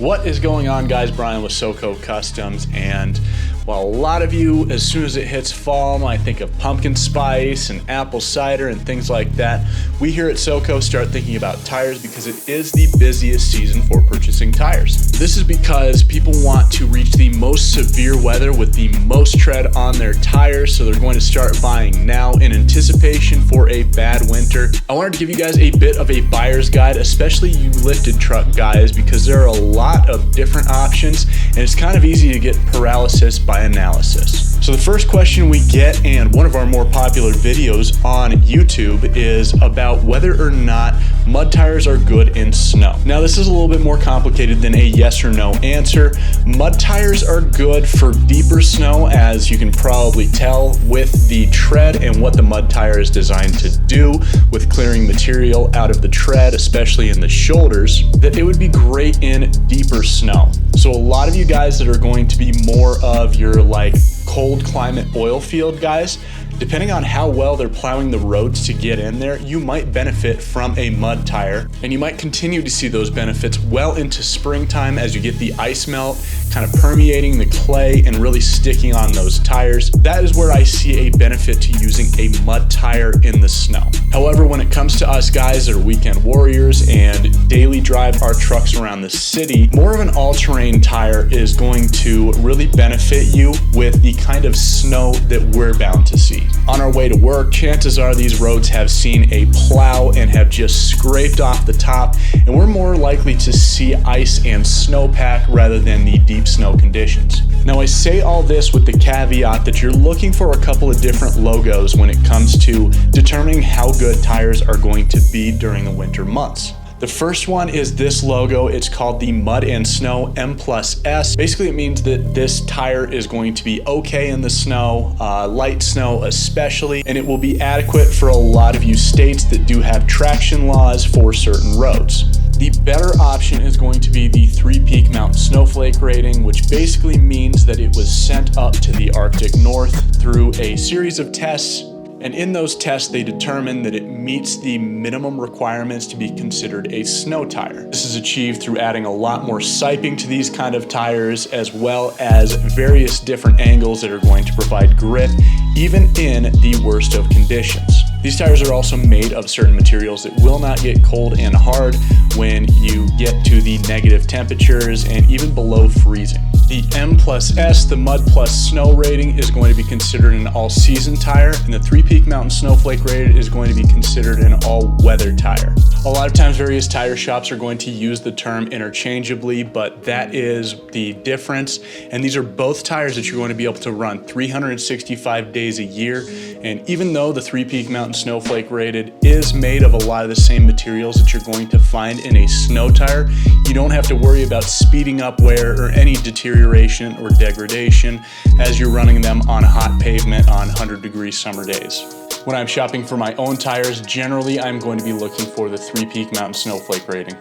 What is going on, guys? Brian with SoCo Customs, and while a lot of you, as soon as it hits fall, might think of pumpkin spice and apple cider and things like that, we here at SoCo start thinking about tires because it is the busiest season for purchasing tires. This is because people want to reach the most severe weather with the most tread on their tires, so they're going to start buying now in anticipation for a bad winter. I wanted to give you guys a bit of a buyer's guide, especially you lifted truck guys, because there are a lot of different options and it's kind of easy to get paralysis by analysis. So the first question we get, and one of our more popular videos on YouTube, is about whether or not mud tires are good in snow. Now this is a little bit more complicated than a yes or no answer. Mud tires are good for deeper snow, as you can probably tell with the tread and what the mud tire is designed to do with clearing material out of the tread, especially in the shoulders, that it would be great in deeper snow. So a lot of you guys that are going to be more of your like cold climate oil field guys, depending on how well they're plowing the roads to get in there, you might benefit from a mud tire, and you might continue to see those benefits well into springtime as you get the ice melt kind of permeating the clay and really sticking on those tires. That is where I see a benefit to using a mud tire in the snow. However, when it comes to us guys that are weekend warriors and daily drive our trucks around the city, more of an all-terrain tire is going to really benefit you with the kind of snow that we're bound to see. On our way to work, chances are these roads have seen a plow and have just scraped off the top, and we're more likely to see ice and snowpack rather than the deep snow conditions. Now I say all this with the caveat that you're looking for a couple of different logos when it comes to determining how good tires are going to be during the winter months. The first one is this logo. It's called the Mud and Snow M+S. Basically, it means that this tire is going to be okay in the snow, light snow especially, and it will be adequate for a lot of you states that do have traction laws for certain roads. The better option is going to be the 3-peak mountain snowflake rating, which basically means that it was sent up to the Arctic North through a series of tests. And in those tests, they determined that it meets the minimum requirements to be considered a snow tire. This is achieved through adding a lot more siping to these kind of tires, as well as various different angles that are going to provide grip, even in the worst of conditions. These tires are also made of certain materials that will not get cold and hard when you get to the negative temperatures and even below freezing. The M+S, the Mud Plus Snow rating, is going to be considered an all-season tire, and the 3-peak mountain snowflake rated is going to be considered an all-weather tire. A lot of times various tire shops are going to use the term interchangeably, but that is the difference. And these are both tires that you're going to be able to run 365 days a year. And even though the 3-peak mountain snowflake rated is made of a lot of the same materials that you're going to find in a snow tire, you don't have to worry about speeding up wear or any deterioration or degradation as you're running them on hot pavement on 100-degree summer days. When I'm shopping for my own tires, generally I'm going to be looking for the 3-peak mountain snowflake rating.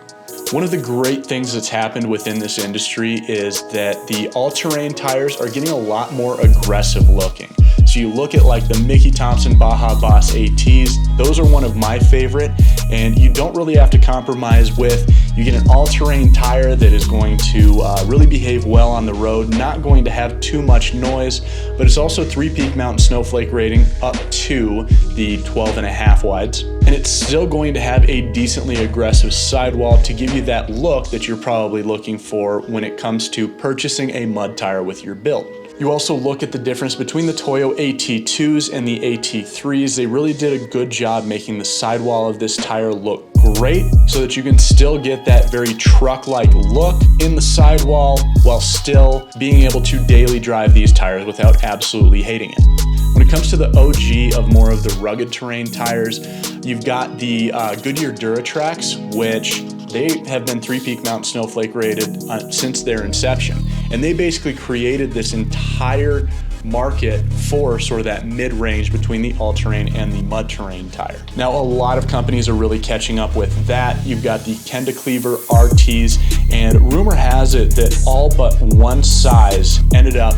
One of the great things that's happened within this industry is that the all-terrain tires are getting a lot more aggressive looking. So you look at like the Mickey Thompson Baja Boss ATs, those are one of my favorite, and you don't really have to compromise with, you get an all-terrain tire that is going to really behave well on the road, not going to have too much noise, but it's also 3-peak mountain snowflake rating up to the 12.5 wides. And it's still going to have a decently aggressive sidewall to give you that look that you're probably looking for when it comes to purchasing a mud tire with your build. You also look at the difference between the Toyo AT2s and the AT3s. They really did a good job making the sidewall of this tire look great so that you can still get that very truck-like look in the sidewall while still being able to daily drive these tires without absolutely hating it. When it comes to the OG of more of the rugged terrain tires, you've got the Goodyear Duratrax, which they have been 3-peak mountain snowflake rated since their inception. And they basically created this entire market for sort of that mid-range between the all-terrain and the mud terrain tire. Now, a lot of companies are really catching up with that. You've got the Kenda Cleaver RTs, and rumor has it that all but one size ended up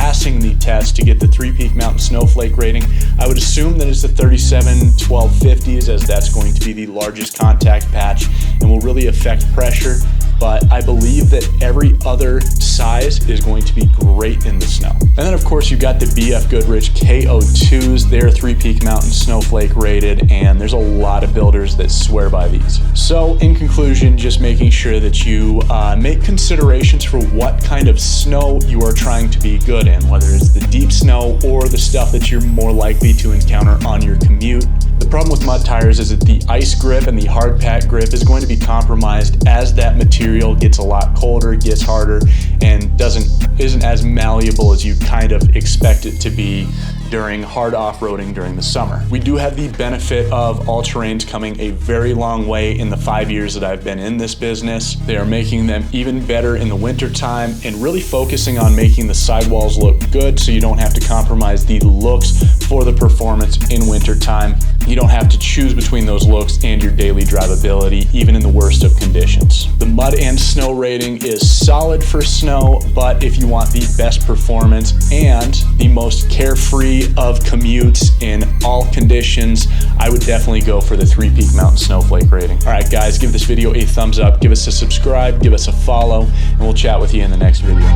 passing the test to get the Three Peak Mountain snowflake rating. I would assume that it's the 37-1250s, as that's going to be the largest contact patch and will really affect pressure. But I believe that every other size is going to be great in the snow. And then of course you've got the BF Goodrich KO2s. They're Three Peak Mountain snowflake rated, and there's a lot of builders that swear by these. So in conclusion, just making sure that you make considerations for what kind of snow you are trying to be good in, whether it's the deep snow or the stuff that you're more likely to encounter on your commute. The problem with mud tires is that the ice grip and the hard pack grip is going to be compromised as that material gets a lot colder, gets harder, and isn't as malleable as you kind of expect it to be during hard off-roading during the summer. We do have the benefit of all-terrains coming a very long way in the 5 years that I've been in this business. They are making them even better in the winter time and really focusing on making the sidewalls look good so you don't have to compromise the looks for the performance in winter time. You don't have to choose between those looks and your daily drivability, even in the worst of conditions. The mud and snow rating is solid for snow, but if you want the best performance and the most carefree of commutes in all conditions, I would definitely go for the Three Peak Mountain snowflake rating. All right, guys, give this video a thumbs up, give us a subscribe, give us a follow, and we'll chat with you in the next video.